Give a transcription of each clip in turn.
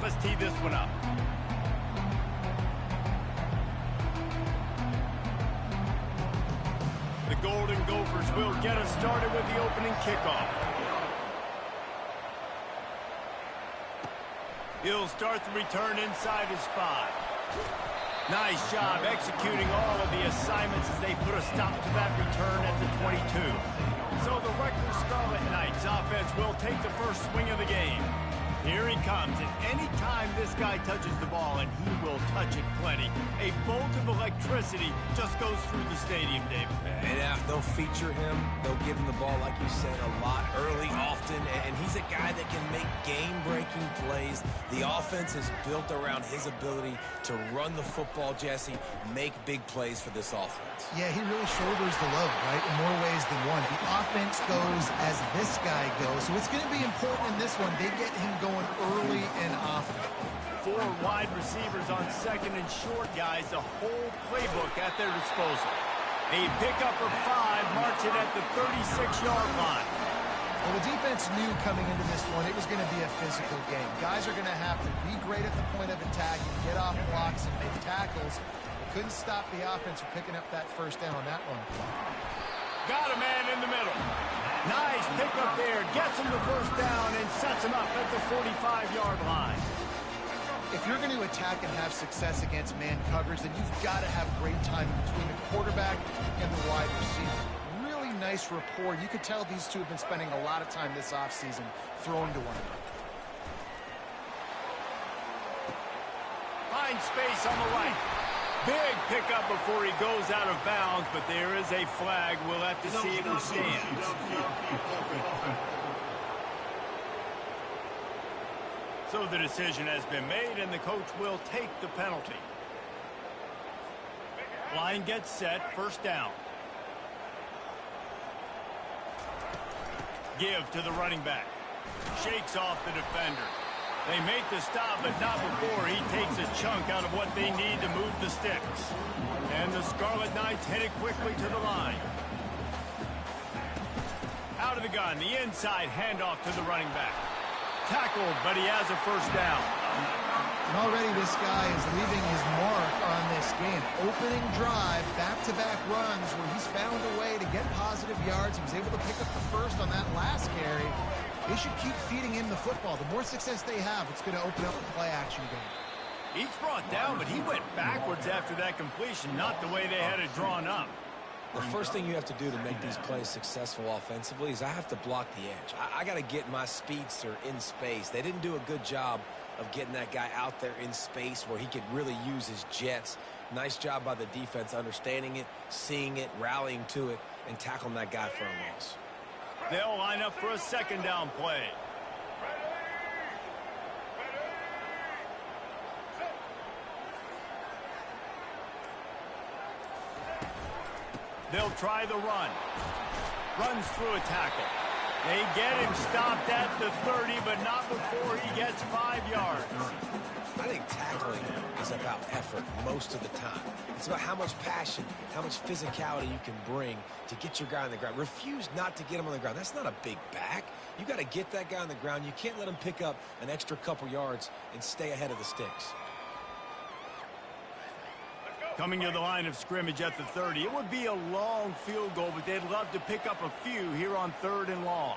Let's tee this one up. The Golden Gophers will get us started with the opening kickoff. He'll start the return inside his 5. Nice job executing all of the assignments as they put a stop to that return at the 22. So the Rutgers Scarlet Knights offense will take the first swing of the game. Here he comes, and any time this guy touches the ball, and he will touch it plenty, a bolt of electricity just goes through the stadium, David. And they'll feature him. They'll give him the ball, like you said, a lot early, often, and he's a guy that can make game-breaking plays. The offense is built around his ability to run the football, Jesse, make big plays for this offense. Yeah, he really shoulders the load, right, in more ways than one. The offense goes as this guy goes, so it's going to be important in this one. They get him going early and often. 4 wide receivers on second and short, guys. The whole playbook at their disposal. A pickup of 5 marks it at the 36-yard line. Well, the defense knew coming into this one it was going to be a physical game. Guys are going to have to be great at the point of attack and get off blocks and make tackles. They couldn't stop the offense from picking up that first down on that one. Got a man in the middle. Nice pickup there. Gets him the first down and sets him up at the 45-yard line. If you're going to attack and have success against man coverage, then you've got to have great timing between the quarterback and the wide receiver. Really nice rapport. You could tell these two have been spending a lot of time this offseason throwing to one another. Finds space on the right. Big pickup before he goes out of bounds, but there is a flag. We'll have to see if it stands. So the decision has been made, and the coach will take the penalty. Line gets set, first down. Give to the running back. Shakes off the defender. They make the stop, but not before he takes a chunk out of what they need to move the sticks. And the Scarlet Knights headed quickly to the line. Out of the gun, the inside handoff to the running back. Tackled, but he has a first down. And already this guy is leaving his mark on this game. Opening drive, back-to-back runs where he's found a way to get positive yards. He was able to pick up the first on that last carry. They should keep feeding him the football. The more success they have, it's going to open up the play-action game. He's brought down, but he went backwards after that completion, not the way they had it drawn up. The first thing you have to do to make these plays successful offensively is I have to block the edge. I got to get my speedster in space. They didn't do a good job of getting that guy out there in space where he could really use his jets. Nice job by the defense understanding it, seeing it, rallying to it, and tackling that guy for a loss. They'll line up for a second down play. They'll try the run. Runs through a tackle. They get him stopped at the 30, but not before he gets 5 yards. I think tackling is about effort most of the time. It's about how much passion, how much physicality you can bring to get your guy on the ground. Refuse not to get him on the ground. That's not a big back. You got to get that guy on the ground. You can't let him pick up an extra couple yards and stay ahead of the sticks. Coming to the line of scrimmage at the 30. It would be a long field goal, but they'd love to pick up a few here on 3rd and long.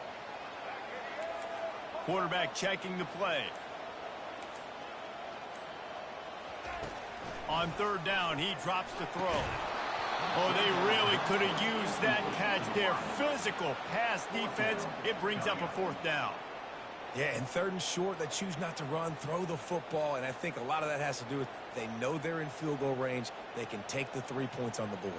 Quarterback checking the play. On 3rd down, he drops the throw. Oh, they really could have used that catch there. Physical pass defense. It brings up a 4th down. Yeah, and 3rd and short, they choose not to run, throw the football, and I think a lot of that has to do with they know they're in field goal range. They can take the 3 points on the board.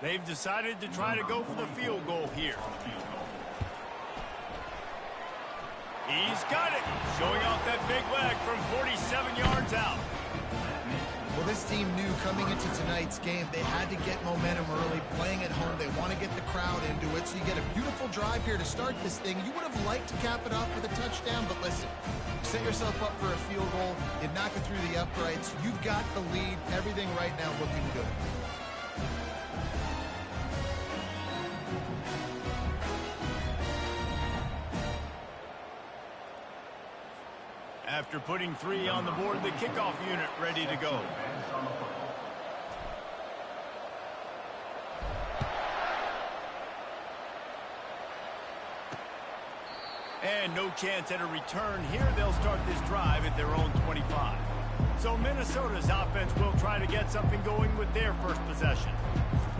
They've decided to try to go for the field goal here. He's got it. Showing off that big leg from 47 yards out. Well, Well, this team knew coming into tonight's game they had to get momentum early, playing at home. They want to get the crowd into it, so you get a beautiful drive here to start this thing. You would have liked to cap it off with a touchdown, but listen, set yourself up for a field goal. You knock it through the uprights. You've got the lead. Everything right now looking good. After putting 3 on the board, the kickoff unit ready to go. And no chance at a return here. They'll start this drive at their own 25. So Minnesota's offense will try to get something going with their first possession.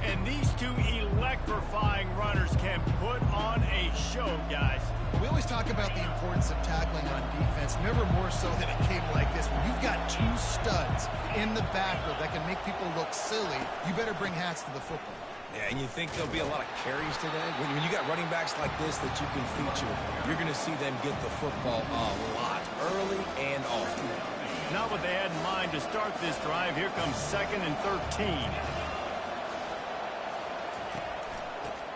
And these two electrifying runners can put on a show, guys. We always talk about the importance of tackling on defense, never more so than a game like this. When you've got 2 studs in the backfield that can make people look silly, you better bring hats to the football. Yeah, and you think there'll be a lot of carries today? When you got running backs like this that you can feature, you're going to see them get the football a lot, early and often. Not what they had in mind to start this drive. Here comes 2nd and 13.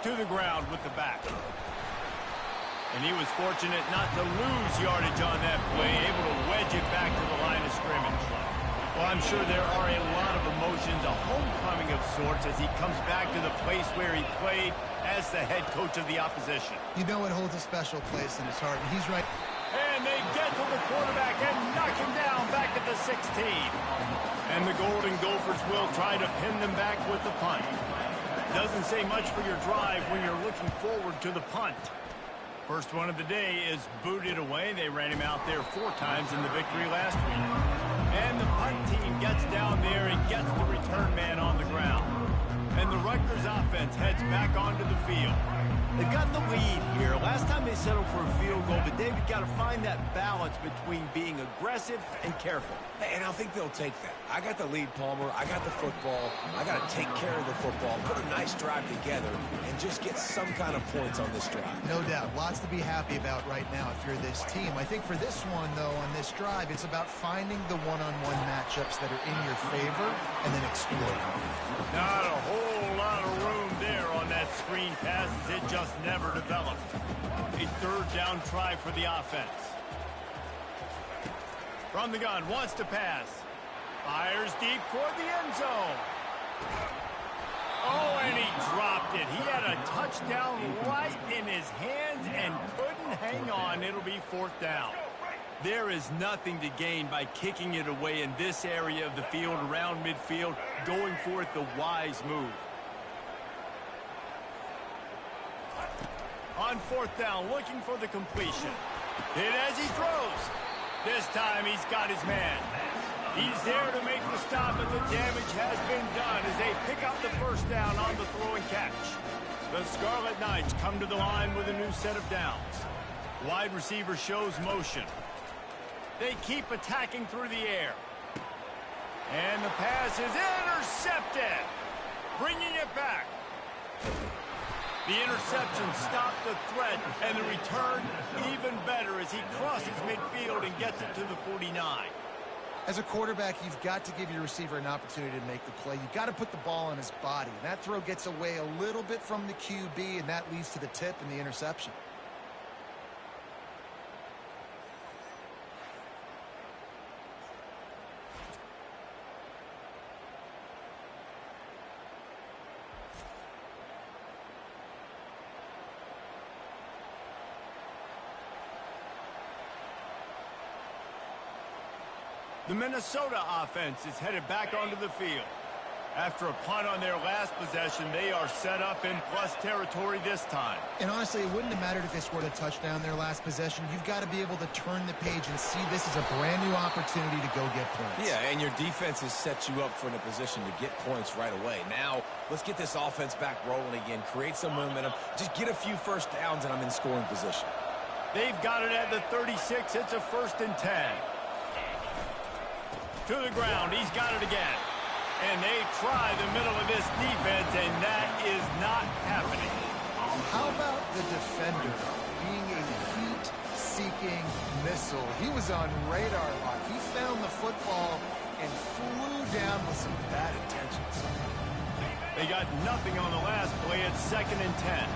To the ground with the back. And he was fortunate not to lose yardage on that play, able to wedge it back to the line of scrimmage. Well, I'm sure there are a lot of emotions, a homecoming of sorts, as he comes back to the place where he played as the head coach of the opposition. You know it holds a special place in his heart, and he's right. And they get to the quarterback and knock him down back at the 16. And the Golden Gophers will try to pin them back with the punt. Doesn't say much for your drive when you're looking forward to the punt. First one of the day is booted away. They ran him out there 4 times in the victory last week. And the punt team gets down there and gets the return man on the ground. And the Rutgers offense heads back onto the field. They've got the lead here. Last time they settled for a field goal, but David got to find that balance between being aggressive and careful. And I think they'll take that. I got the lead, Palmer. I got the football. I got to take care of the football, put a nice drive together, and just get some kind of points on this drive. No doubt. Lots to be happy about right now if you're this team. I think for this one, though, on this drive, it's about finding the one-on-one matchups that are in your favor and then exploiting them. Not a whole lot of room there on that screen pass as it just never developed. A 3rd down try for the offense. From the gun, wants to pass. Fires deep toward the end zone. Oh, and he dropped it. He had a touchdown right in his hands and couldn't hang on. It'll be 4th down. There is nothing to gain by kicking it away in this area of the field, around midfield, going for it the wise move. On 4th down, looking for the completion. Hit as he throws. This time he's got his man. He's there to make the stop, and the damage has been done as they pick up the 1st down on the throw and catch. The Scarlet Knights come to the line with a new set of downs. Wide receiver shows motion. They keep attacking through the air. And the pass is intercepted. Bringing it back. The interception stopped the threat, and the return even better as he crosses midfield and gets it to the 49. As a quarterback, you've got to give your receiver an opportunity to make the play. You've got to put the ball on his body. And that throw gets away a little bit from the QB, and that leads to the tip and the interception. The Minnesota offense is headed back onto the field. After a punt on their last possession, they are set up in plus territory this time. And honestly, it wouldn't have mattered if they scored a touchdown their last possession. You've got to be able to turn the page and see this is a brand new opportunity to go get points. Yeah, and your defense has set you up for in a position to get points right away. Now, let's get this offense back rolling again, create some momentum, just get a few 1st downs, and I'm in scoring position. They've got it at the 36. It's a 1st and 10. To the ground, he's got it again. And they try the middle of this defense, and that is not happening. How about the defender being a heat-seeking missile? He was on radar lock. He found the football and flew down with some bad intentions. They got nothing on the last play. It's 2nd and 10.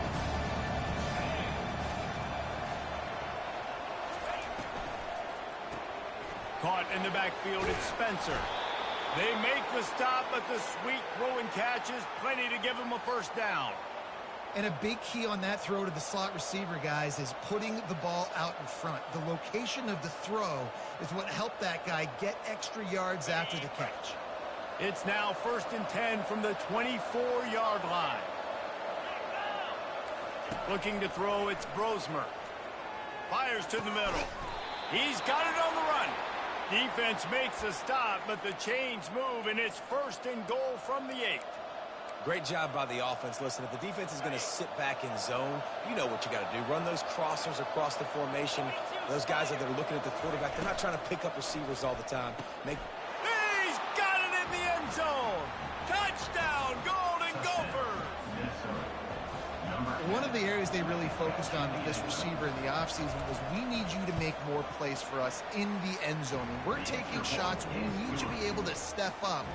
Caught in the backfield, it's Spencer. They make the stop, but the sweet throw and catch is plenty to give them a first down. And a big key on that throw to the slot receiver, guys, is putting the ball out in front. The location of the throw is what helped that guy get extra yards after the catch. It's now 1st and 10 from the 24-yard line. Looking to throw, it's Brosmer. Fires to the middle. He's got it on the run. Defense makes a stop, but the chains move, and it's 1st and goal from the 8. Great job by the offense. Listen, if the defense is going to sit back in zone, you know what you got to do. Run those crossers across the formation. Those guys that are looking at the quarterback, they're not trying to pick up receivers all the time. He's got it in the end zone. Touchdown, Golden Gophers. One of the areas they really focused on with this receiver in the offseason was we need you to make more plays for us in the end zone. When we're taking shots, we need you to be able to step up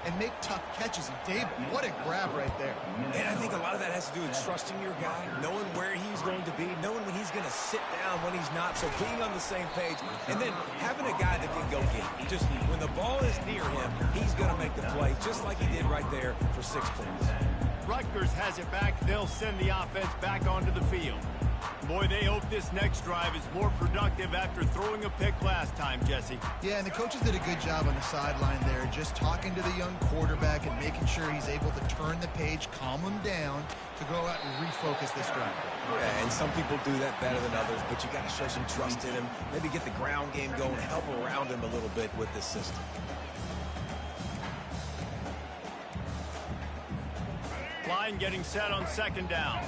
and make tough catches. And David, what a grab right there. And I think a lot of that has to do with trusting your guy, knowing where he's going to be, knowing when he's going to sit down, when he's not. So being on the same page, and then having a guy that can go get it. Just when the ball is near him, he's going to make the play, just like he did right there for 6 points. Rutgers has it back. They'll send the offense back onto the field. Boy, they hope this next drive is more productive after throwing a pick last time, Jesse. Yeah, and the coaches did a good job on the sideline there, just talking to the young quarterback and making sure he's able to turn the page, calm him down to go out and refocus this drive. Yeah, and some people do that better than others, but you got to show some trust in him, maybe get the ground game going, help around him a little bit with this system. Line getting set on 2nd down.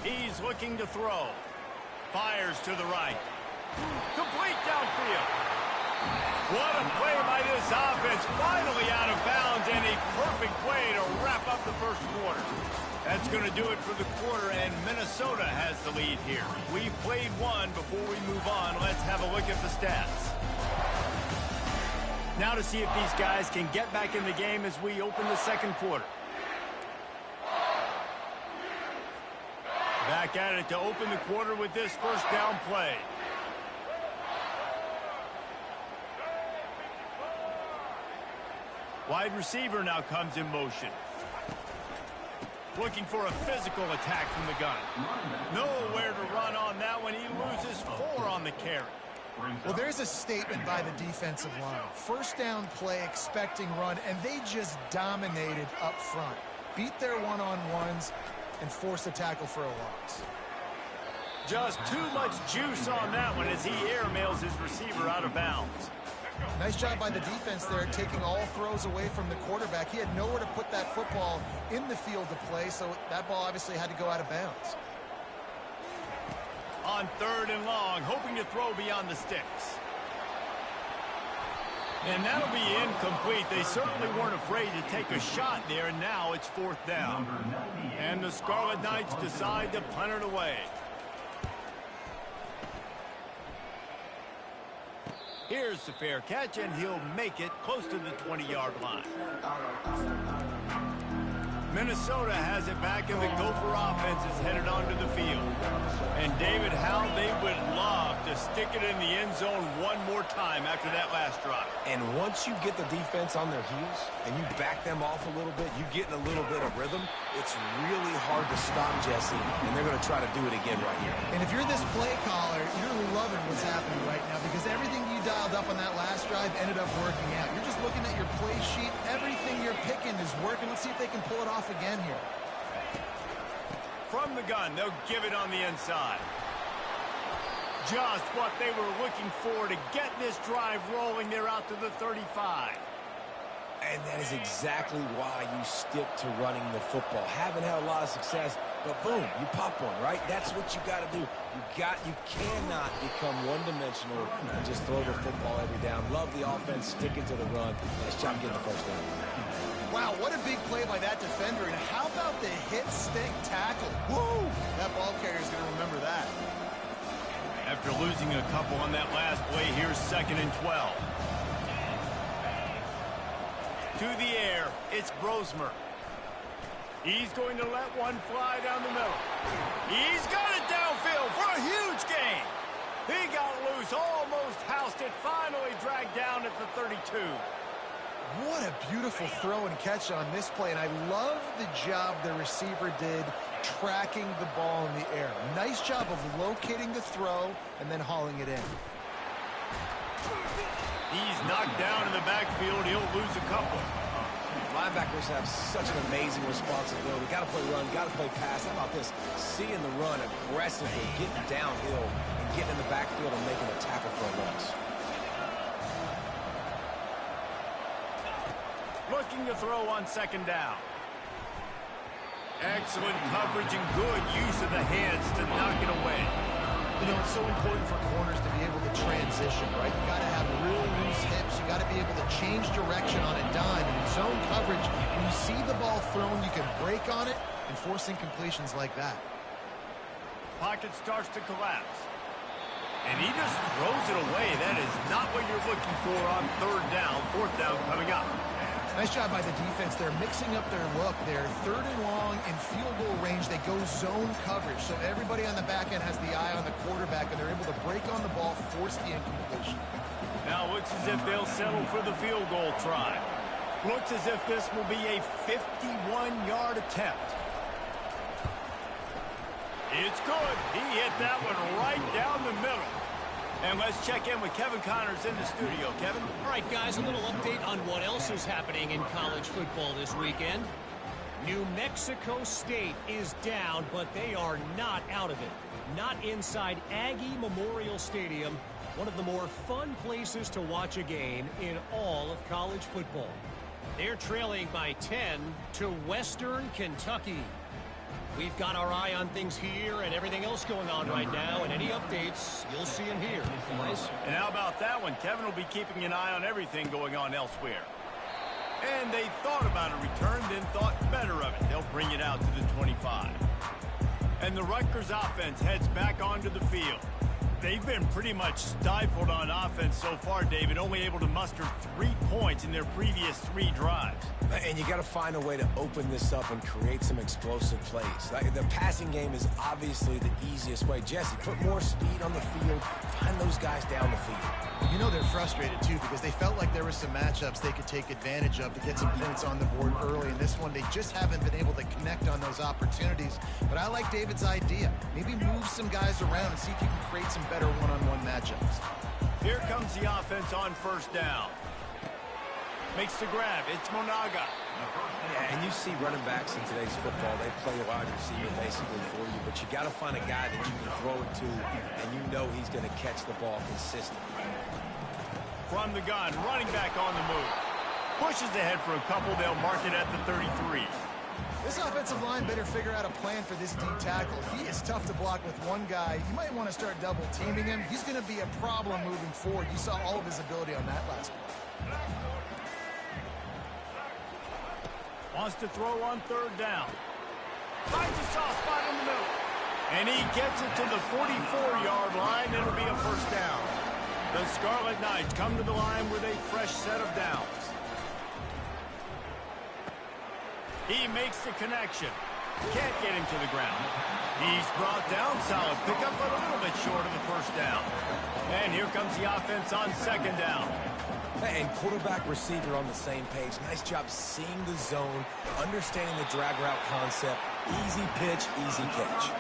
He's looking to throw. Fires to the right. Complete downfield. What a play by this offense. Finally out of bounds, and a perfect play to wrap up the first quarter. That's going to do it for the quarter, and Minnesota has the lead here. We've played one. Before we move on, let's have a look at the stats. Now to see if these guys can get back in the game as we open the second quarter. Back at it to open the quarter with this first down play. Wide receiver now comes in motion. Looking for a physical attack from the gun. Nowhere to run on that one. He loses 4 on the carry. Well, there's a statement by the defensive line. First down play, expecting run, and they just dominated up front. Beat their one-on-ones and forced a tackle for a loss. Just too much juice on that one as he airmails his receiver out of bounds. Nice job by the defense there, taking all throws away from the quarterback. He had nowhere to put that football in the field to play, so that ball obviously had to go out of bounds. On 3rd and long, hoping to throw beyond the sticks. And that'll be incomplete. They certainly weren't afraid to take a shot there, and now it's 4th down. And the Scarlet Knights decide to punt it away. Here's the fair catch, and he'll make it close to the 20-yard line. Minnesota has it back, and the Gopher offense is headed onto the field. And David, how they would love to stick it in the end zone one more time after that last drive. And once you get the defense on their heels and you back them off a little bit, you get in a little bit of rhythm, it's really hard to stop, Jesse, and they're going to try to do it again right here. And if you're this play caller, you're loving what's happening right now because everything you dialed up on that last drive ended up working out. You're just looking at your play sheet. Everything you're picking is working. Let's see if they can pull it off again here. From the gun, they'll give it on the inside. Just what they were looking for to get this drive rolling. They're out to the 35. And that is exactly why you stick to running the football. Haven't had a lot of success, but boom, you pop one, right? That's what you got to do. You cannot become one-dimensional and just throw the football every down. Love the offense, sticking to the run. Nice job getting the first down. Wow, what a big play by that defender. And how about the hit stick tackle? Woo! That ball carrier is going to remember that. After losing a couple on that last play, here's 2nd and 12. To the air, it's Brosmer. He's going to let one fly down the middle. He's got it downfield for a huge gain. He got loose, almost housed it, finally dragged down at the 32. What a beautiful throw and catch on this play, and I love the job the receiver did tracking the ball in the air. Nice job of locating the throw and then hauling it in. He's knocked down in the backfield. He'll lose a couple. Linebackers have such an amazing responsibility. Got to play run, got to play pass. How about this? Seeing the run aggressively, getting downhill, and getting in the backfield and making a tackle for a loss. Looking to throw on 2nd down. Excellent coverage and good use of the hands to knock it away. You know, it's so important for corners to be able to transition, right? You got to have real loose hips. You got to be able to change direction on a dime. And in zone coverage, when you see the ball thrown, you can break on it and force incompletions like that. Pocket starts to collapse. And he just throws it away. That is not what you're looking for on 3rd down. 4th down coming up. Nice job by the defense. They're mixing up their look. They're 3rd and long in field goal range. They go zone coverage. So everybody on the back end has the eye on the quarterback, and they're able to break on the ball, force the incompletion. Now looks as if they'll settle for the field goal try. Looks as if this will be a 51-yard attempt. It's good. He hit that one right down the middle. And let's check in with Kevin Connors in the studio. Kevin? All right, guys, a little update on what else is happening in college football this weekend. New Mexico State is down, but they are not out of it. Not inside Aggie Memorial Stadium, one of the more fun places to watch a game in all of college football. They're trailing by 10 to Western Kentucky. We've got our eye on things here and everything else going on right now, and any updates, you'll see them here. And how about that one? Kevin will be keeping an eye on everything going on elsewhere. And they thought about a return, then thought better of it. They'll bring it out to the 25. And the Rutgers offense heads back onto the field. They've been pretty much stifled on offense so far, David, only able to muster 3 points in their previous 3 drives. And you got to find a way to open this up and create some explosive plays. Like, the passing game is obviously the easiest way. Jesse, put more speed on the field. Find those guys down the field. You know they're frustrated, too, because they felt like there were some matchups they could take advantage of to get some points on the board early. In this one, they just haven't been able to connect on those opportunities. But I like David's idea. Maybe move some guys around and see if you can create some better one-on-one matchups. Here comes the offense on 1st down. Makes the grab. It's Monaga. Yeah, and you see running backs in today's football, they play a wide receiver basically for you, but you got to find a guy that you can throw it to, and you know he's going to catch the ball consistently. From the gun, running back on the move. Pushes ahead for a couple. They'll mark it at the 33. This offensive line better figure out a plan for this D tackle. He is tough to block with one guy. You might want to start double teaming him. He's going to be a problem moving forward. You saw all of his ability on that last play. Wants to throw on 3rd down. Finds a soft spot in the middle. And he gets it to the 44-yard line. It'll be a 1st down. The Scarlet Knights come to the line with a fresh set of downs. He makes the connection. Can't get him to the ground. He's brought down. Solid pickup, but a little bit short of the 1st down. And here comes the offense on 2nd down. And quarterback receiver on the same page. Nice job seeing the zone, understanding the drag route concept. Easy pitch, easy catch.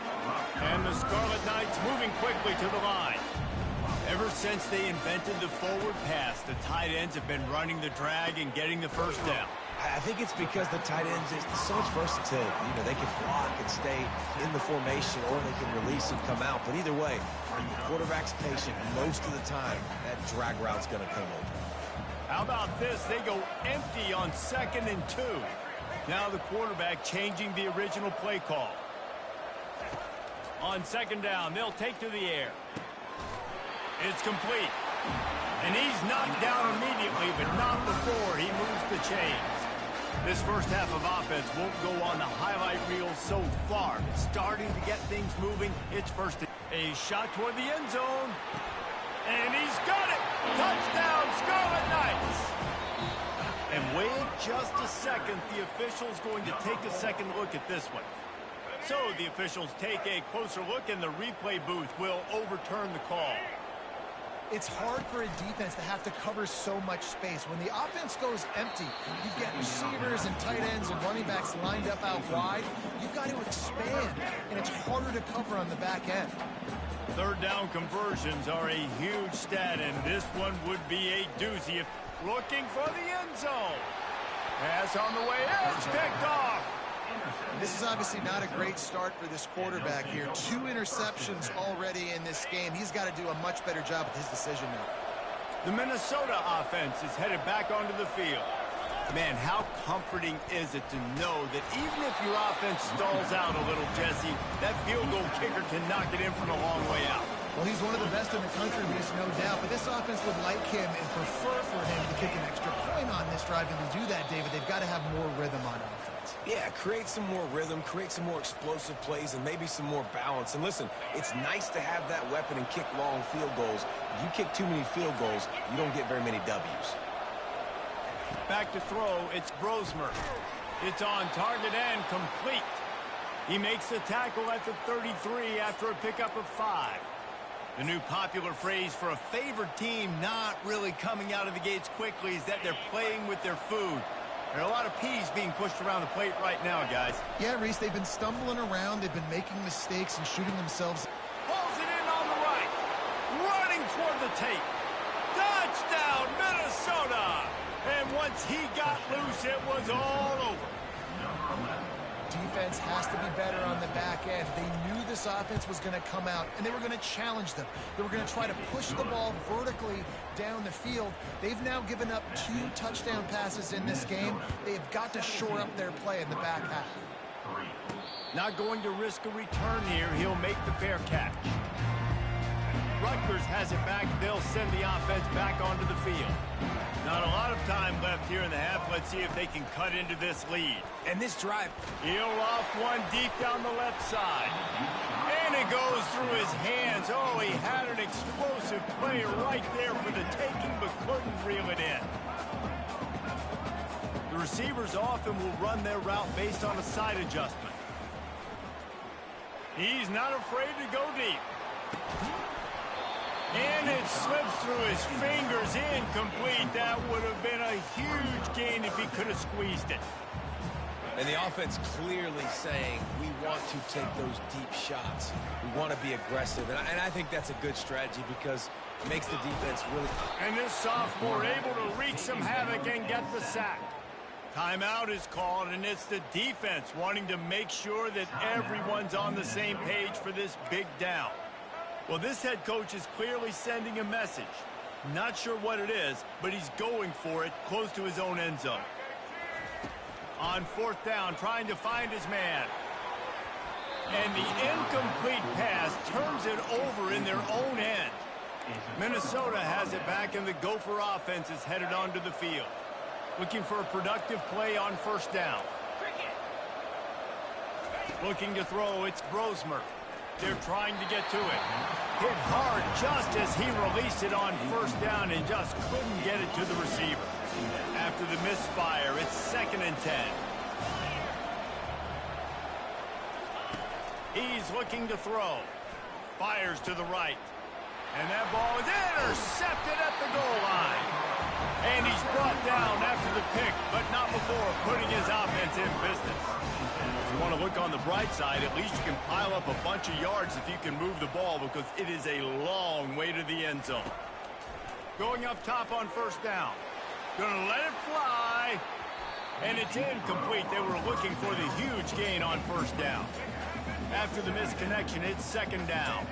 And the Scarlet Knights moving quickly to the line. Ever since they invented the forward pass, the tight ends have been running the drag and getting the 1st down. I think it's because the tight ends is so much versatility. You know, they can block and stay in the formation, or they can release and come out. But either way, when the quarterback's patient, most of the time, that drag route's going to come open. How about this? They go empty on 2nd and 2. Now the quarterback changing the original play call. On 2nd down, they'll take to the air. It's complete. And he's knocked down immediately, but not before he moves the chains. This first half of offense won't go on the highlight reel so far. It's starting to get things moving. It's 1st and A shot toward the end zone. And he's got it! Touchdown, Scarlet Knights! And wait just a second. The official's going to take a second look at this one. So the officials take a closer look, and the replay booth will overturn the call. It's hard for a defense to have to cover so much space. When the offense goes empty, you've got receivers and tight ends and running backs lined up out wide. You've got to expand, and it's harder to cover on the back end. Third down conversions are a huge stat, and this one would be a doozy. If looking for the end zone. Pass on the way in. It's picked off. This is obviously not a great start for this quarterback here. 2 interceptions already in this game. He's got to do a much better job with his decision making. The Minnesota offense is headed back onto the field. Man, how comforting is it to know that even if your offense stalls out a little, Jesse, that field goal kicker can knock it in from a long way out. Well, he's one of the best in the country, there's no doubt. But this offense would like him and prefer for him to kick an extra point on this drive. And to do that, David, they've got to have more rhythm on offense. Yeah, create some more rhythm, create some more explosive plays, and maybe some more balance. And listen, it's nice to have that weapon and kick long field goals. If you kick too many field goals, you don't get very many W's. Back to throw, it's Brosmer. It's on target and complete. He makes the tackle at the 33 after a pickup of 5. The new popular phrase for a favored team not really coming out of the gates quickly is that they're playing with their food. There are a lot of peas being pushed around the plate right now, guys. Yeah, Reese, they've been stumbling around. They've been making mistakes and shooting themselves. Pulls it in on the right. Running toward the tape. Touchdown, Minnesota! And once he got loose, it was all over. Defense has to be better on the back end. They knew this offense was going to come out, and they were going to challenge them. They were going to try to push the ball vertically down the field. They've now given up 2 touchdown passes in this game. They have got to shore up their play in the back half. Not going to risk a return here. He'll make the fair catch. Rutgers has it back. They'll send the offense back onto the field. Not a lot of time left here in the half. Let's see if they can cut into this lead. And this drive, He'll off one deep down the left side. And it goes through his hands. Oh, he had an explosive play right there for the taking, but couldn't reel it in. The receivers often will run their route based on a side adjustment. He's not afraid to go deep. And it slips through his fingers, incomplete. That would have been a huge gain if he could have squeezed it. and the offense clearly saying we want to take those deep shots. We want to be aggressive, and I think that's a good strategy because it makes the defense really... And this sophomore able to wreak some havoc and get the sack. Timeout is called, and it's the defense wanting to make sure that everyone's on the same page for this big down. Well, this head coach is clearly sending a message. Not sure what it is, but he's going for it close to his own end zone. On fourth down, trying to find his man. And the incomplete pass turns it over in their own end. Minnesota has it back, and the Gopher offense is headed onto the field. Looking for a productive play on first down. Looking to throw, it's Brosmer. They're trying to get to it. Hit hard just as he released it on first down and just couldn't get it to the receiver. After the misfire, it's 2nd and 10. He's looking to throw. Fires to the right. And that ball is intercepted at the goal line. And he's brought down after the pick, but not before putting his offense in business. If you want to look on the bright side, at least you can pile up a bunch of yards if you can move the ball, because it is a long way to the end zone. Going up top on first down. Gonna let it fly. And it's incomplete. They were looking for the huge gain on first down. After the misconnection, it's 2nd down.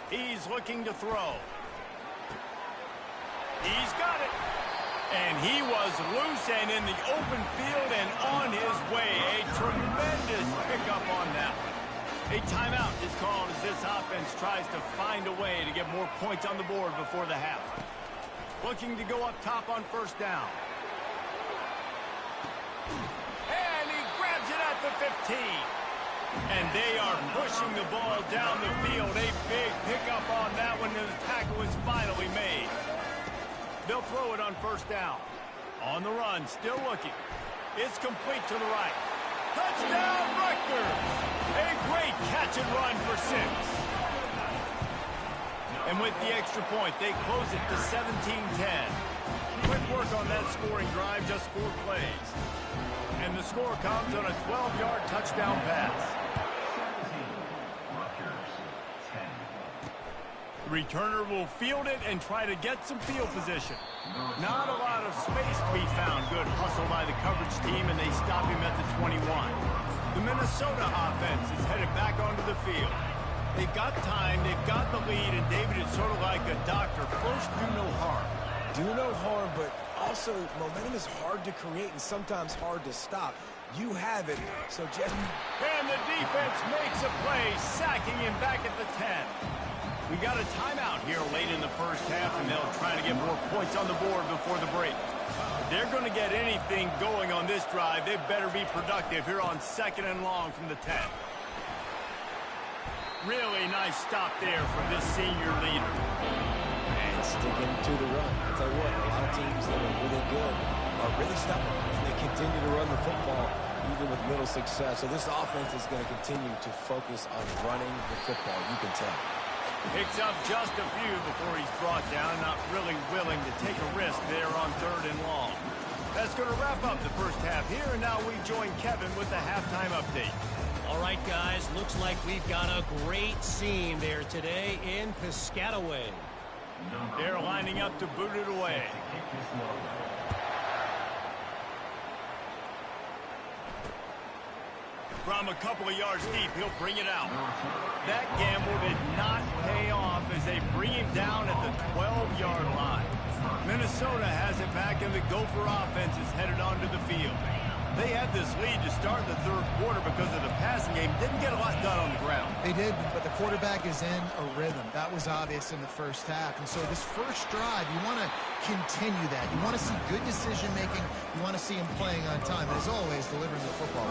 He's looking to throw. He's got it. And he was loose and in the open field and on his way. A tremendous pickup on that one. A timeout is called as this offense tries to find a way to get more points on the board before the half. Looking to go up top on first down. And he grabs it at the 15. And they are pushing the ball down the field. A big pickup on that one, and the tackle is finally made. They'll throw it on first down. On the run, still looking. It's complete to the right. Touchdown, Rutgers! A great catch and run for 6. And with the extra point, they close it to 17-10. Quick work on that scoring drive, just 4 plays. And the score comes on a 12-yard touchdown pass. The returner will field it and try to get some field position. Not a lot of space to be found. Good hustle by the coverage team, and they stop him at the 21. The Minnesota offense is headed back onto the field. They've got time, they've got the lead, and David is sort of like a doctor. First, do no harm. Do no harm, but also momentum is hard to create and sometimes hard to stop. You have it, so just... And the defense makes a play, sacking him back at the 10. We got a timeout here late in the first half, and they'll try to get more points on the board before the break. If they're going to get anything going on this drive, they better be productive here on 2nd and long from the 10. Really nice stop there from this senior leader. And sticking to the run. I'll tell you what, a lot of teams that are really good are really stubborn, and they continue to run the football even with little success. So this offense is going to continue to focus on running the football. You can tell. Picks up just a few before he's brought down, not really willing to take a risk there on 3rd and long. That's going to wrap up the first half here, and now we join Kevin with the halftime update. All right, guys, looks like we've got a great scene there today in Piscataway. They're lining up to boot it away. From a couple of yards deep, he'll bring it out. That gamble did not pay off as they bring him down at the 12-yard line. Minnesota has it back, and the Gopher offense is headed onto the field. They had this lead to start the 3rd quarter because of the passing game. Didn't get a lot done on the ground. They did, but the quarterback is in a rhythm. That was obvious in the first half. And so this first drive, you want to continue that. You want to see good decision-making. You want to see him playing on time. And as always, delivering the football.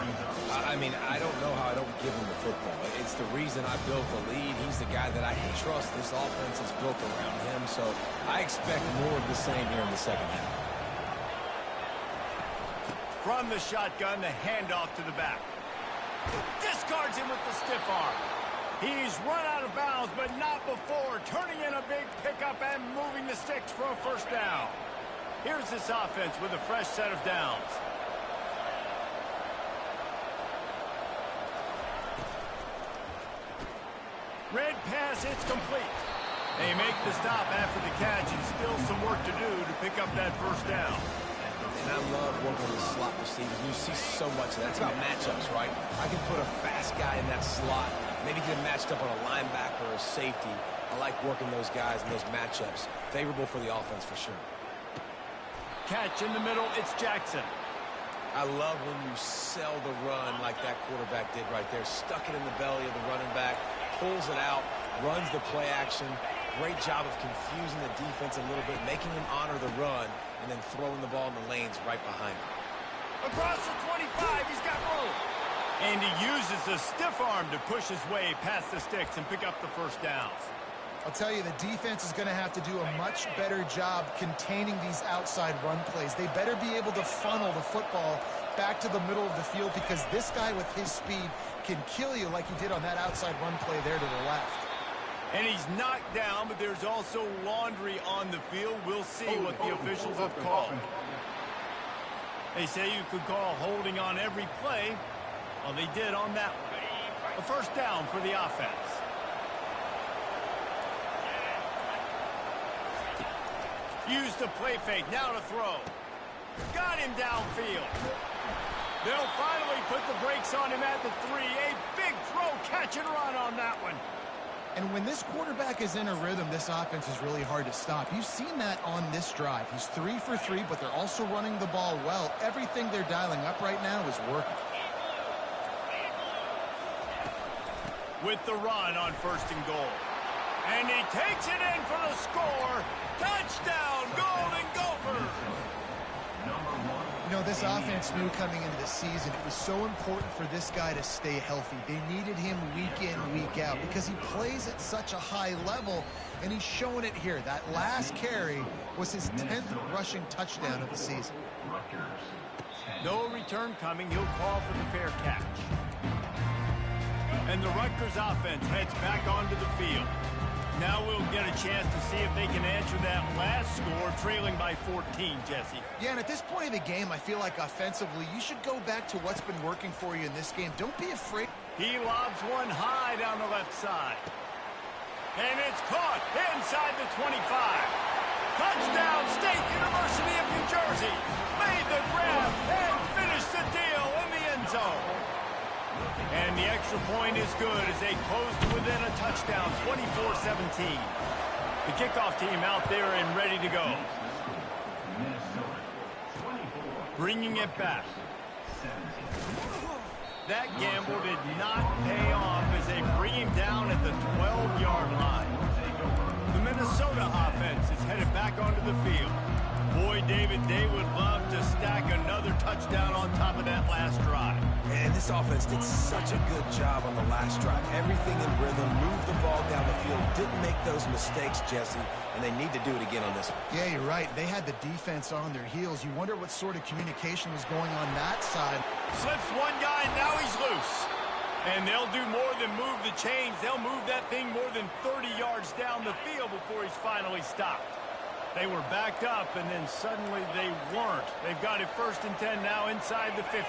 I mean, I don't know how I don't give him the football. It's the reason I built the lead. He's the guy that I can trust. This offense is built around him. So I expect more of the same here in the second half. From the shotgun, the handoff to the back. Discards him with the stiff arm. He's run out of bounds, but not before. Turning in a big pickup and moving the sticks for a first down. Here's this offense with a fresh set of downs. Red pass, it's complete. They make the stop after the catch, and still some work to do to pick up that first down. And I love working with slot receivers. You see so much of that. It's about matchups, right? I can put a fast guy in that slot, maybe get him matched up on a linebacker or a safety. I like working those guys in those matchups. Favorable for the offense for sure. Catch in the middle, it's Jackson. I love when you sell the run like that quarterback did right there. Stuck it in the belly of the running back, pulls it out, runs the play action. Great job of confusing the defense a little bit, making him honor the run, and then throwing the ball in the lanes right behind him. Across the 25, he's got room. And he uses the stiff arm to push his way past the sticks and pick up the first downs. I'll tell you, the defense is going to have to do a much better job containing these outside run plays. They better be able to funnel the football back to the middle of the field, because this guy with his speed can kill you like he did on that outside run play there to the left. And he's knocked down, but there's also laundry on the field. We'll see what the officials have called. They say you could call holding on every play. Well, they did on that one. A first down for the offense. Use the play fake, now to throw. Got him downfield. They'll finally put the brakes on him at the 3. A big throw, catch and run on that one. And when this quarterback is in a rhythm, this offense is really hard to stop. You've seen that on this drive. He's 3 for 3, but they're also running the ball well. Everything they're dialing up right now is working. With the run on 1st and goal. And he takes it in for the score. Touchdown, Golden Gophers! You know, this offense knew coming into the season it was so important for this guy to stay healthy. They needed him week in, week out because he plays at such a high level, and he's showing it here. That last carry was his 10th rushing touchdown of the season. No return coming. He'll call for the fair catch. And the Rutgers offense heads back onto the field. Now we'll get a chance to see if they can answer that last score, trailing by 14, Jesse. Yeah, and at this point of the game, I feel like offensively, you should go back to what's been working for you in this game. Don't be afraid. He lobs one high down the left side. And it's caught inside the 25. Touchdown, State University of New Jersey. Made the grab and finished the deal in the end zone. And the extra point is good as they close to within a touchdown, 24-17. The kickoff team out there and ready to go. Bringing it back. That gamble did not pay off as they bring him down at the 12-yard line. The Minnesota offense is headed back onto the field. Boy, David, they would love to stack another touchdown on top of that last drive. And this offense did such a good job on the last drive. Everything in rhythm, moved the ball down the field, didn't make those mistakes, Jesse, and they need to do it again on this one. Yeah, you're right. They had the defense on their heels. You wonder what sort of communication was going on that side. Slips one guy, and now he's loose. And they'll do more than move the chains. They'll move that thing more than 30 yards down the field before he's finally stopped. They were backed up, and then suddenly they weren't. They've got it 1st and 10 now inside the 50.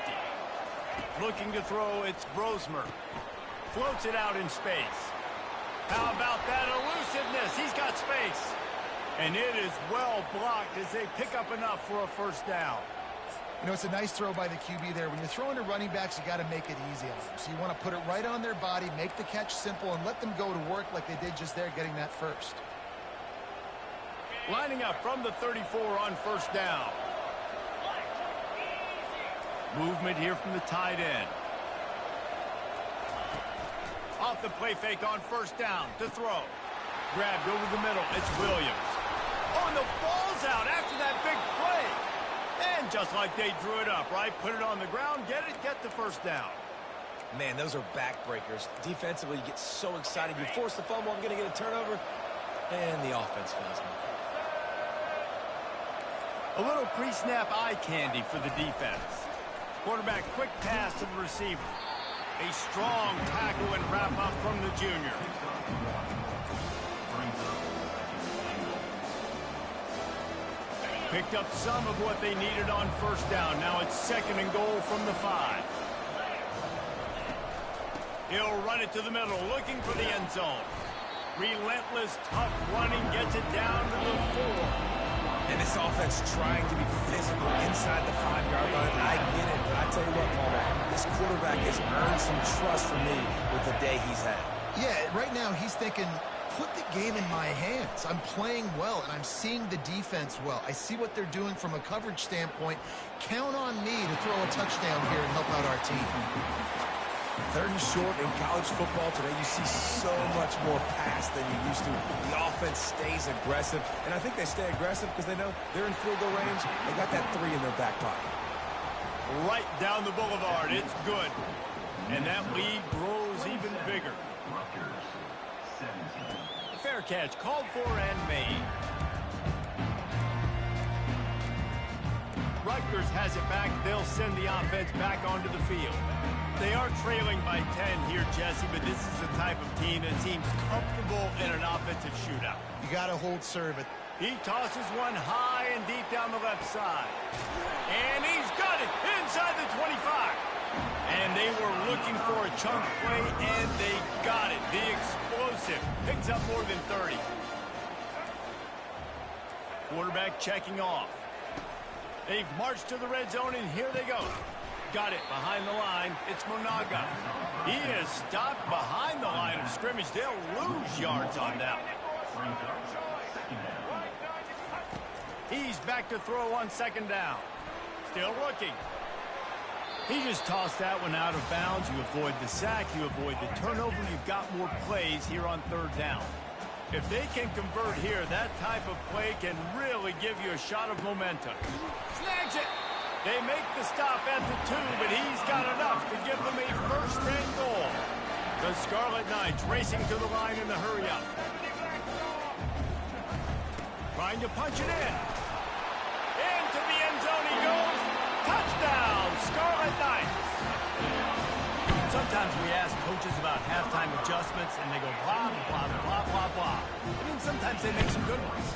Looking to throw, it's Brosmer. Floats it out in space. How about that elusiveness? He's got space. And it is well blocked as they pick up enough for a 1st down. You know, it's a nice throw by the QB there. When you're throwing to running backs, you got to make it easy on them. So you want to put it right on their body, make the catch simple, and let them go to work like they did just there, getting that 1st. Lining up from the 34 on 1st down. Movement here from the tight end. Off the play fake on 1st down to throw. Grabbed over the middle. It's Williams. Oh, and the ball's out after that big play. And just like they drew it up, right? Put it on the ground, get the 1st down. Man, those are backbreakers. Defensively, you get so excited. You force the fumble, I'm going to get a turnover, and the offense fails me. A little pre-snap eye candy for the defense. Quarterback quick pass to the receiver. A strong tackle and wrap up from the junior. Picked up some of what they needed on 1st down. Now it's 2nd and goal from the 5. He'll run it to the middle, looking for the end zone. Relentless, tough running, gets it down to the 4. And this offense trying to be physical inside the 5-yard line. I get it, but I tell you what, Palmer, this quarterback has earned some trust from me with the day he's had. Yeah, right now he's thinking, put the game in my hands. I'm playing well, and I'm seeing the defense well. I see what they're doing from a coverage standpoint. Count on me to throw a touchdown here and help out our team. 3rd and short in college football today, you see so much more pass than you used to. The offense stays aggressive, and I think they stay aggressive because they know they're in field goal range. They got that 3 in their back pocket. Right down the boulevard, it's good. And that lead grows even bigger. Fair catch called for and made. Rutgers has it back. They'll send the offense back onto the field. They are trailing by 10 here, Jesse, but this is the type of team that seems comfortable in an offensive shootout. You got to hold serve it. He tosses one high and deep down the left side. And he's got it inside the 25. And they were looking for a chunk play, and they got it. The explosive picks up more than 30. Quarterback checking off. They've marched to the red zone, and here they go. Got it behind the line. It's Monaga. He is stopped behind the line of scrimmage. They'll lose yards on that one. He's back to throw on 2nd down. Still looking. He just tossed that one out of bounds. You avoid the sack. You avoid the turnover. You've got more plays here on 3rd down. If they can convert here, that type of play can really give you a shot of momentum. Snags it. They make the stop at the 2, but he's got enough to give them a first and goal. The Scarlet Knights racing to the line in the hurry-up. Trying to punch it in. Into the end zone he goes. Touchdown, Scarlet Knights. Sometimes we ask coaches about halftime adjustments, and they go blah, blah, blah, blah, blah. I mean, sometimes they make some good ones.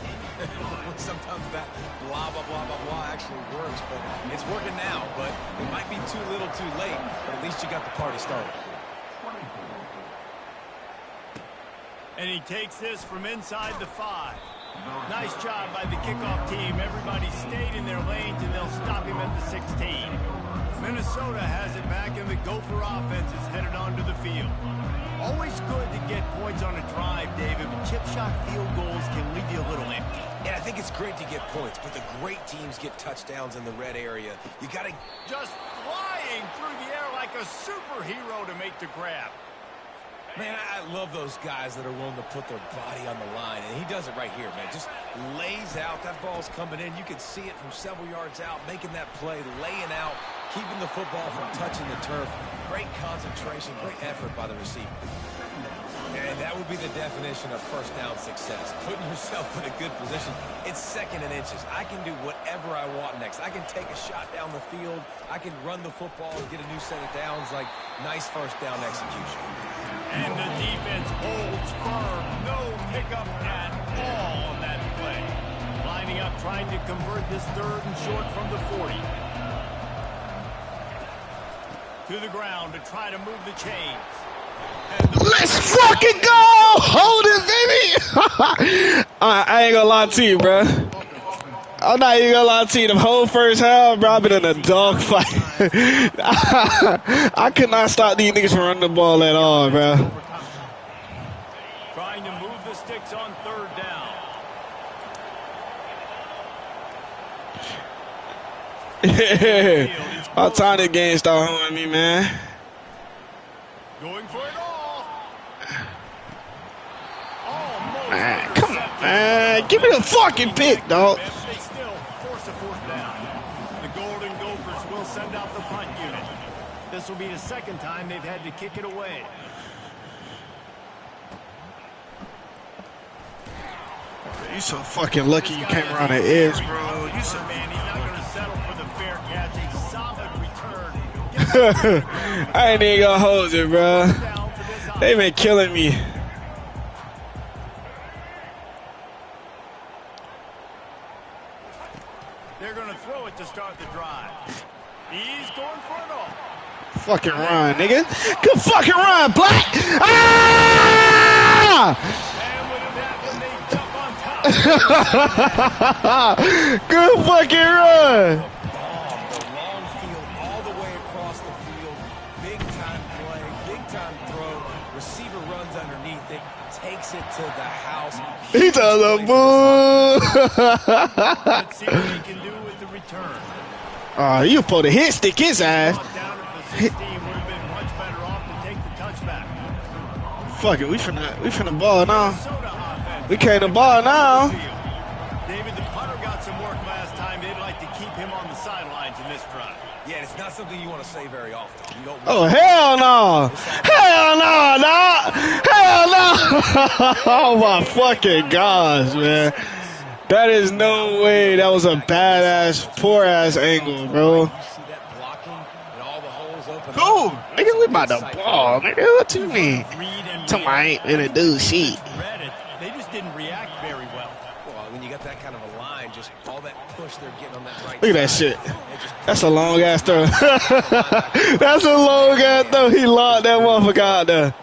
Sometimes that blah, blah, blah, blah, blah actually works, but it's working now. But it might be too little too late, but at least you got the party started. And he takes this from inside the 5. Nice job by the kickoff team. Everybody stayed in their lanes, and they'll stop him at the 16. Minnesota has it back, and the Gopher offense is headed onto the field. Always good to get points on a drive, David, but chip shot field goals can leave you a little empty. And I think it's great to get points, but the great teams get touchdowns in the red area. You got to just flying through the air like a superhero to make the grab. Man, I love those guys that are willing to put their body on the line, and he does it right here, man. Just lays out. That ball's coming in. You can see it from several yards out, making that play, laying out, keeping the football from touching the turf. Great concentration, great effort by the receiver. And that would be the definition of first down success. Putting yourself in a good position. It's second and inches. I can do whatever I want next. I can take a shot down the field. I can run the football and get a new set of downs. Like, nice first down execution. And the defense holds firm. No pickup at all on that play. Lining up, trying to convert this 3rd and short from the 40. To the ground to try to move the chains. Let's fucking go! Hold it, baby! I ain't gonna lie to you, bro. I'm not even gonna lie to you. The whole first half, bro, I've been in a dog fight. I could not stop these niggas from running the ball at all, bro. Trying to move the sticks on 3rd down. By the time this game start holding me, man. Going for it all. Man, come on, man. Give me the fucking pick, dog. They still force a 4th down. The Golden Gophers will send out the punt unit. This will be the 2nd time they've had to kick it away. You so fucking lucky you came around the edge, bro. You so man, he's not going to settle for the fair catch. A solid return. I ain't even gonna hold it, bro. They been killing me. They're going to throw it to start the drive. He's going for it all. Fucking run, nigga. Good fucking run, Black. Ah! Good fucking run. The long field all the way across the field. Big time play, big time throw. Receiver runs underneath it, takes it to the house. He does a boo. Let's see what he can do with the return. Oh, you pulled a hit, stick his ass. Down at the 16 would have been much better off to take the touchback. Fuck it, we finna ball now. We came to ball now. David, the punter got some work last time. They'd like to keep him on the sidelines in this drive. Yeah, it's not something you want to say very often. You don't. Oh, hell no. Hell no, dog. Hell no. Oh, my fucking gosh, man. That is no way. That was a badass, poor-ass angle, bro. Who? Nigga, we about to ball. Nigga, what you mean? Tell me I ain't gonna do shit. They just didn't react very well. Well, when you got that kind of a line, just all that push they're getting on that right Look at that side, shit. That's a long ass throw. That's a long ass throw. He locked that motherfucker out there.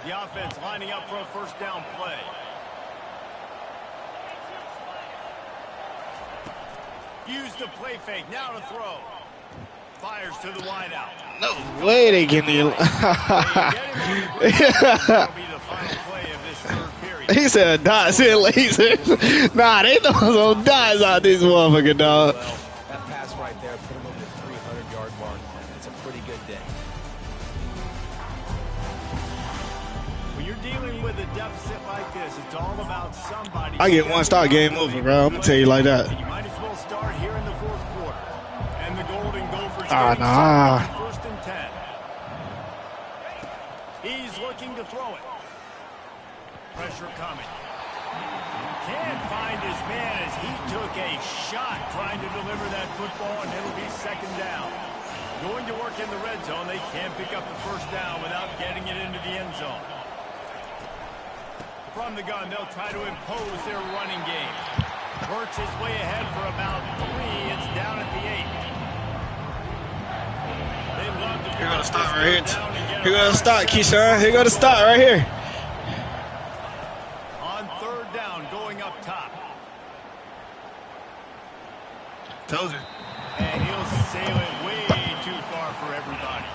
The offense lining up for a first down play. Use the play fake. Now to throw. Fires to the wideout. No way they get me. He said dots in lasers. Nah, they know some dots out this motherfucker, dog. Well, that pass right there put him over the 300-yard mark. It's a pretty good day. When you're dealing with a deficit like this, it's all about somebody. I get one star, game over, bro. I'm gonna tell you like that. You might as well start here in the 4th quarter. nah. First and 10. He's looking to throw it. Pressure coming. Can't find his man as he took a shot trying to deliver that football, and it'll be second down. Going to work in the red zone. They can't pick up the first down without getting it into the end zone. From the gun, they'll try to impose their running game. Works his way ahead for about 3. It's down at the 8. They love to You're going to stop right here. You're going to stop, Keyshawn. You're going to stop right here. On third down, going up top. Told you. And he'll sail it way too far for everybody.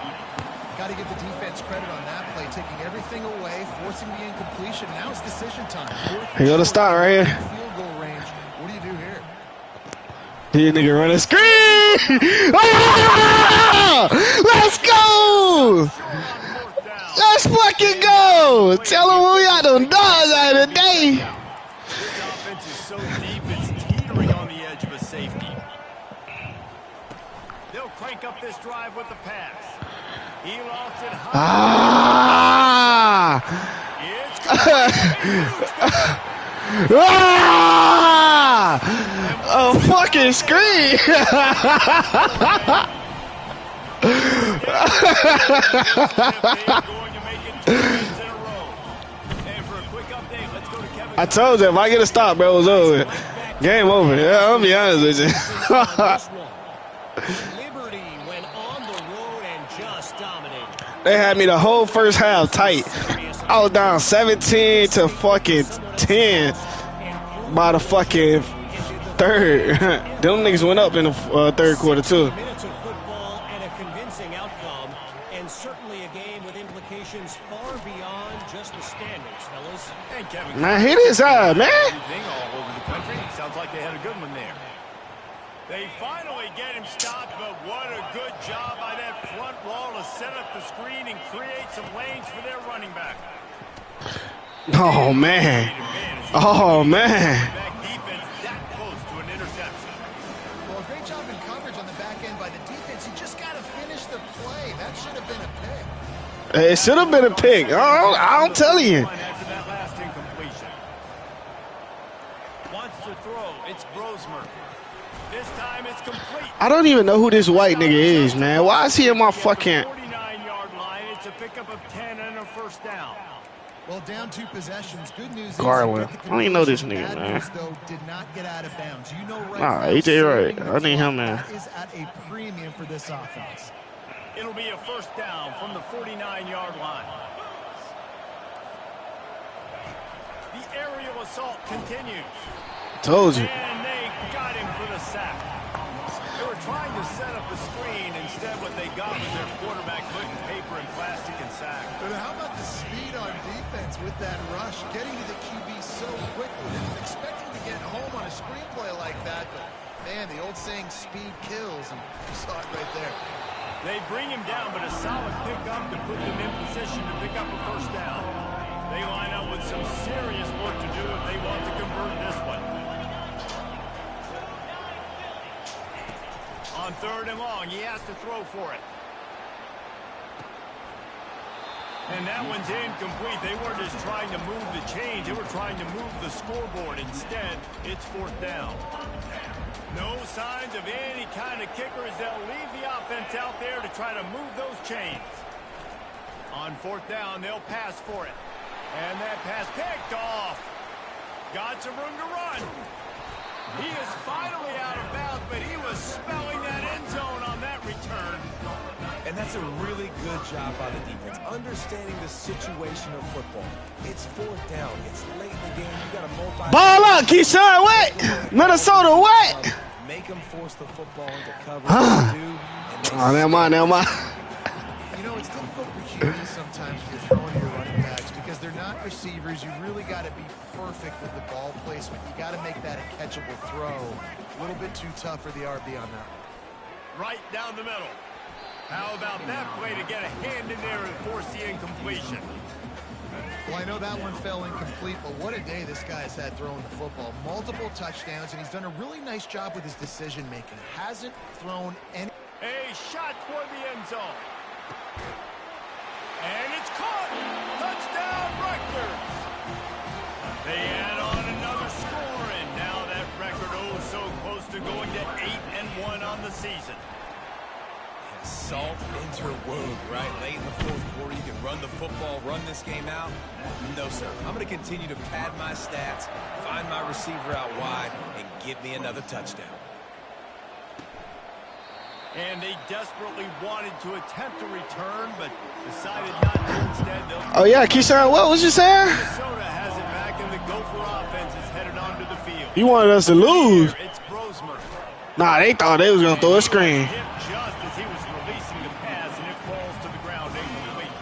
Got to give the defense credit on that play, taking everything away, forcing the incompletion. Now it's decision time. You're going to stop right here. Field goal range. What do you do here? Here, nigga, run a screen. Ah! Let's go. Let's fucking go. Tell them we got them dogs out of the day. This offense is so deep, it's teetering on the edge of a safety. They'll crank up this drive with the pass. He lost it high. Ah! It's complete. Ah! A fucking screen! I told you, if I get a stop, bro, it was over. Game over. Yeah, I'll be honest with you. They had me the whole first half tight. I was down 17 to fucking 10 by the fucking third. Them niggas went up in the third quarter too. Minutes of football and a convincing outcome, and certainly a game with implications far beyond just the standings, fellas. And Kevin, Man, hit his eye, man. all over the country. Sounds like they had a good one there. They finally get him stopped, but what a good job by that front wall to set up the screen and create some lanes for their running back. Oh, man. Oh, man. Back defense that close to an interception. Well, a great job in coverage on the back end by the defense. You just got to finish the play. That should have been a pick. It should have been a pick. I'll tell you. After that last incompletion. Wants to throw. It's Brosmer. This time it's complete. I don't even know who this white nigga is, man. Why is he in my fucking... 49-yard line. It's a pickup of 10 and a first down. Well, down 2 possessions. Good news Garland. is I don't even know this nigga, bad man. news, though, did not get out of bounds. You know right Nah, now, AJ right. saving I need him, man. That is at a premium for this offense. It'll be a first down from the 49-yard line. The aerial assault continues. Told you. And they got him for the sack. They were trying to set up the screen. Instead, what they got was their quarterback putting paper and plastic and sack. But how about the speed on defense with that rush? Getting to the QB so quickly. Expecting to get home on a screenplay like that. But, man, the old saying, speed kills. And you saw it right there. They bring him down, but a solid pickup to put them in position to pick up a first down. They line up with some serious work to do if they want to convert this one. On third and long, he has to throw for it. And that one's incomplete. They weren't just trying to move the chains. They were trying to move the scoreboard. Instead, it's fourth down. No signs of any kind of kickers. They'll leave the offense out there to try to move those chains. On fourth down, they'll pass for it. And that pass picked off. Got some room to run. He is finally out of bounds, but he was spelling that end zone on that return. And that's a really good job by the defense, understanding the situation of football. It's fourth down. It's late in the game. You got to multi. Ball up, Keyshawn. What? Minnesota, what? Make them force the football into coverage. Oh, never mind, never mind. You know, it's difficult for QBs sometimes when you're throwing your running backs because they're not receivers. You really got to be perfect with the ball placement. You got to make that a catchable throw. A little bit too tough for the RB on that. Right down the middle. How about that play to get a hand in there and force the incompletion? Well, I know that one fell incomplete, but what a day this guy's had throwing the football. Multiple touchdowns, and he's done a really nice job with his decision-making. Hasn't thrown any... A shot toward the end zone. And it's caught. Touchdown, Rutgers. They add on another score, and now that record so close to going to 8-1 on the season. Salt interwove, right? Late in the fourth quarter, you can run the football, run this game out. No, sir. I'm going to continue to pad my stats, find my receiver out wide, and get me another touchdown. And they desperately wanted to attempt a return, but decided not to instead. Oh, yeah, Keyshawn, what was you saying? Minnesota has it back, and the Gopher offense is headed onto the field. You wanted us to lose. It's Brosmer. Nah, they thought they was going to throw a screen. Just as he was releasing the pass, and it falls to the ground incomplete.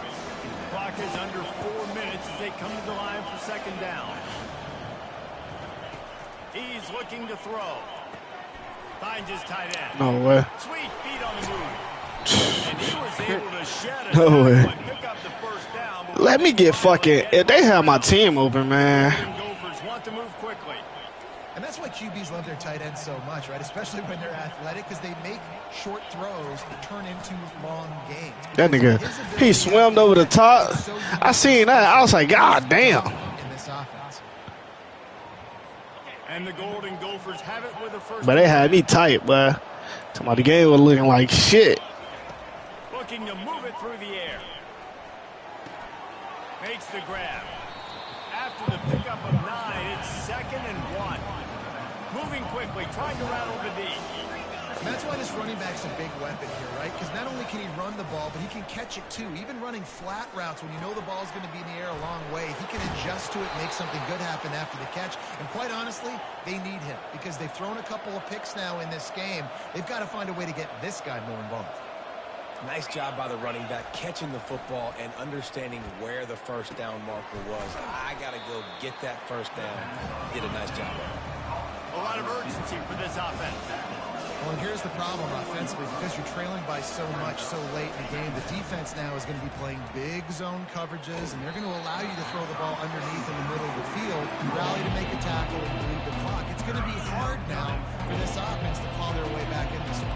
Clock is under 4 minutes as they come to the line for second down. He's looking to throw. Finds his tight end. No way. Sweet feet on the move. And he was able to shed a No way. and pick up the first down. Let me get fucking. If they have my team open, man. Gophers want to move quickly. And that's why QBs love their tight ends so much, right? Especially when they're athletic, because they make short throws that turn into long gains. That nigga, he swam over the top. I seen that. I was like, God damn. In this offense. And the Golden Gophers have it with the first. But they had me tight, but the game was looking like shit. Looking to move it through the air. Makes the grab. After the pickup of 9, it's 2nd and 1. Moving quickly, trying to rattle the D. And that's why this running back's a big weapon here, right? Because not only can he run the ball, but he can catch it too. Even running flat routes when you know the ball's going to be in the air a long way, he can adjust to it, make something good happen after the catch. And quite honestly, they need him because they've thrown a couple of picks now in this game. They've got to find a way to get this guy more involved. Nice job by the running back catching the football and understanding where the first down marker was. I got to go get that first down. Did a nice job of it. A lot of urgency for this offense. Well, and here's the problem offensively. Because you're trailing by so much so late in the game, the defense now is going to be playing big zone coverages, and they're going to allow you to throw the ball underneath in the middle of the field and rally to make a tackle and bleed the clock. It's going to be hard now for this offense to claw their way back in this one.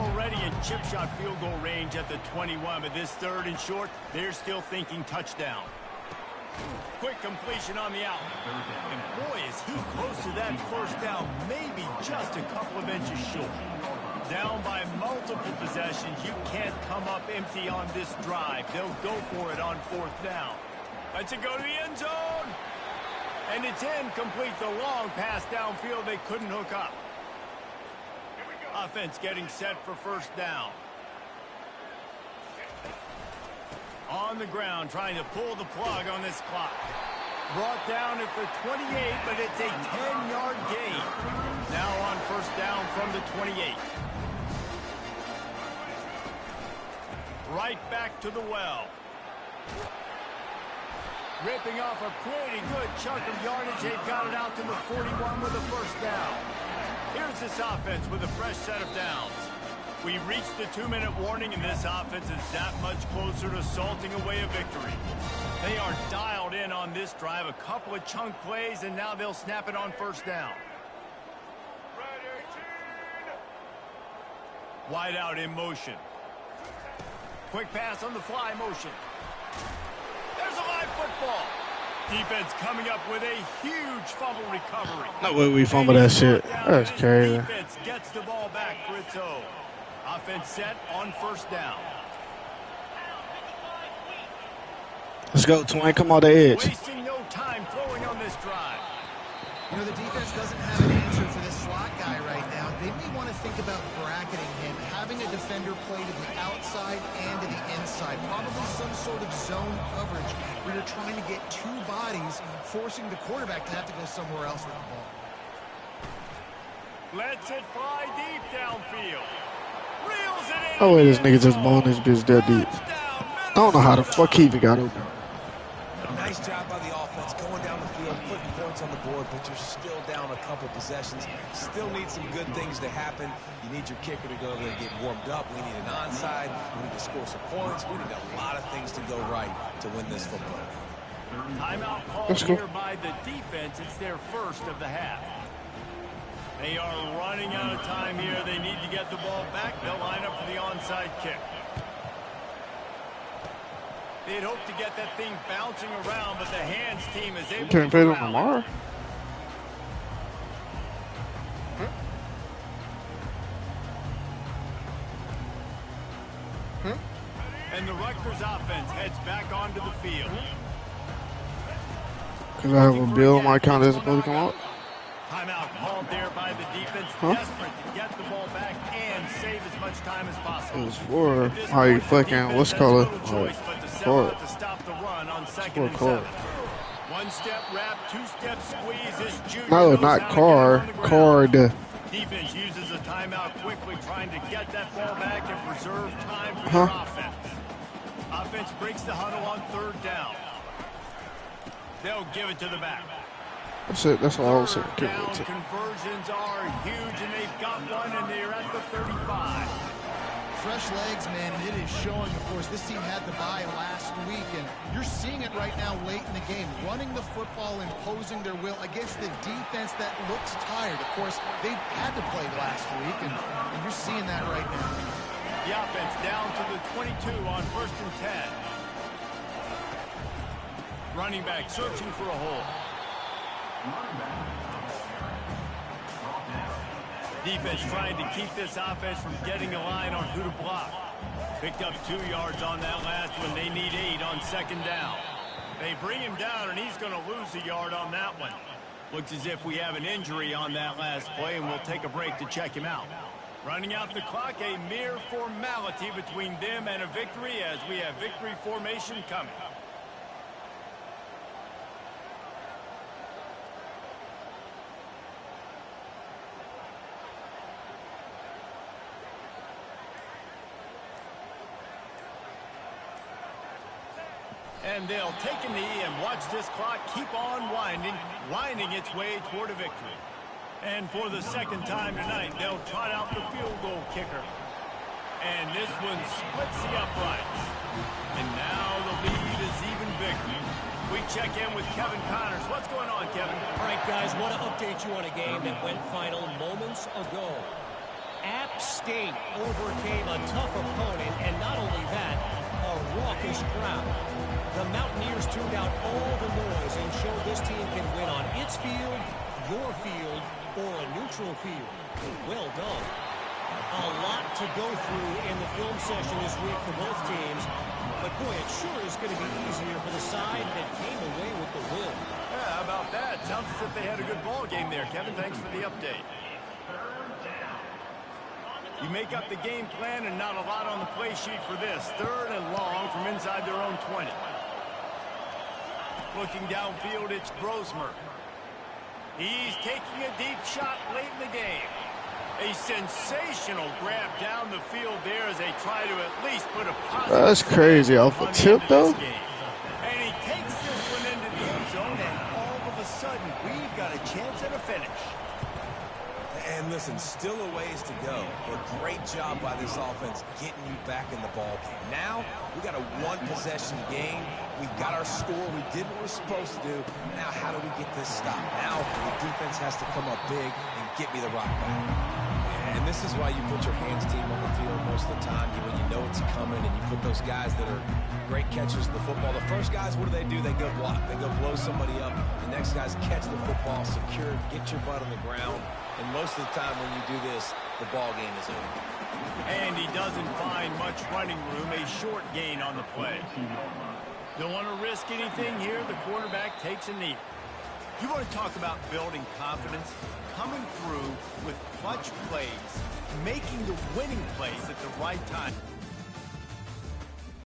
Already in chip shot field goal range at the 21, but this 3rd and short, they're still thinking touchdown. Quick completion on the out. And boy, is he close to that first down, maybe just a couple of inches short. Down by multiple possessions, you can't come up empty on this drive. They'll go for it on 4th down. Let's it go to the end zone. And it's incomplete. The long pass downfield, they couldn't hook up. Offense getting set for first down. On the ground, trying to pull the plug on this clock. Brought down at the 28, but it's a 10-yard gain. Now on first down from the 28. Right back to the well. Ripping off a pretty good chunk of yardage. They've got it out to the 41 with a first down. Here's this offense with a fresh set of downs. We've reached the 2-minute warning, and this offense is that much closer to salting away a victory. They are dialed in on this drive, a couple of chunk plays, and now they'll snap it on first down. Wide out in motion. Quick pass on the fly motion. There's a live football. Defense coming up with a huge fumble recovery. No way we fumble that shit. That's crazy. Defense gets the ball back for its own. Offense set on first down. Let's go, Twin. Come on the edge. Wasting no time throwing on this drive. You know, the defense doesn't have an answer for this slot guy right now. They may want to think about bracketing him, having a defender play to the outside and to the inside. Probably some sort of zone coverage where you're trying to get 2 bodies, forcing the quarterback to have to go somewhere else with the ball. Lets it fly deep downfield. Reels it in. Oh, wait, this nigga just balled this bitch that deep. I don't know how the fuck he even got open. Nice job by the offense going down the field, putting points on the board, but you're still down a couple possessions. Still need some good things to happen. You need your kicker to go there and get warmed up. We need an onside. We need to score some points. We need a lot of things to go right to win this football game. Timeout called here by the defense. It's their first of the half. They are running out of time here. They need to get the ball back. They'll line up for the onside kick. They'd hope to get that thing bouncing around, but the hands team is able to Can't pay them tomorrow. And the Rutgers offense heads back onto the field. Because I have a bill on my account that's supposed to come out. Timeout called there by the defense, desperate to get the ball back and save as much time as possible. It's for how you fucking, what's called it? To stop the run on second and 7. One step wrap, two step squeeze. This junior No, not car, card. Defense uses a timeout quickly, trying to get that ball back and preserve time for their offense. Offense breaks the huddle on 3rd down. They'll give it to the back. That's it. That's all I was saying. Down conversions are huge, and they've got one, and they're at the 35. Fresh legs, man, and it is showing, of course. This team had the bye last week, and you're seeing it right now late in the game. Running the football, imposing their will against the defense that looks tired. Of course, they had to play last week, and you're seeing that right now. The offense down to the 22 on 1st and 10. Running back searching for a hole. Defense trying to keep this offense from getting a line on who to block. Picked up 2 yards on that last one. They need 8 on 2nd down. They bring him down, and he's going to lose a yard on that one. Looks as if we have an injury on that last play, and we'll take a break to check him out. Running out the clock, a mere formality between them and a victory as we have victory formation coming. And they'll take a knee and watch this clock keep on winding its way toward a victory. And for the 2nd time tonight, they'll trot out the field goal kicker. And this one splits the uprights. And now the lead is even bigger. We check in with Kevin Connors. What's going on, Kevin? All right, guys, want to update you on a game that went final moments ago. App State overcame a tough opponent, and not only that, a raucous crowd. The Mountaineers tuned out all the noise and showed this team can win on its field, your field, or a neutral field. Well done. A lot to go through in the film session this week for both teams, but boy, it sure is going to be easier for the side that came away with the win. Yeah, how about that? Sounds as if they had a good ball game there, Kevin. Thanks for the update. You make up the game plan and not a lot on the play sheet for this. 3rd and long from inside their own 20. Looking downfield, it's Grosmer. He's taking a deep shot late in the game. A sensational grab down the field there as they try to at least put a positive. That's crazy off a tip, though. And he takes this one into the end zone, and all of a sudden, we've got a chance at a finish. And listen, still a ways to go, but great job by this offense getting you back in the ball game. Now, we got a one-possession game. We got our score. We did what we're supposed to do. Now, how do we get this stopped? Now, the defense has to come up big and get me the rock back. And this is why you put your hands team on the field most of the time when you know it's coming, and you put those guys that are great catchers of the football. The first guys, what do? They go block. They go blow somebody up. The next guys catch the football, secure, get your butt on the ground. And most of the time when you do this, the ball game is over. And he doesn't find much running room, a short gain on the play. Don't want to risk anything here. The quarterback takes a knee. You want to talk about building confidence? Coming through with clutch plays, making the winning plays at the right time.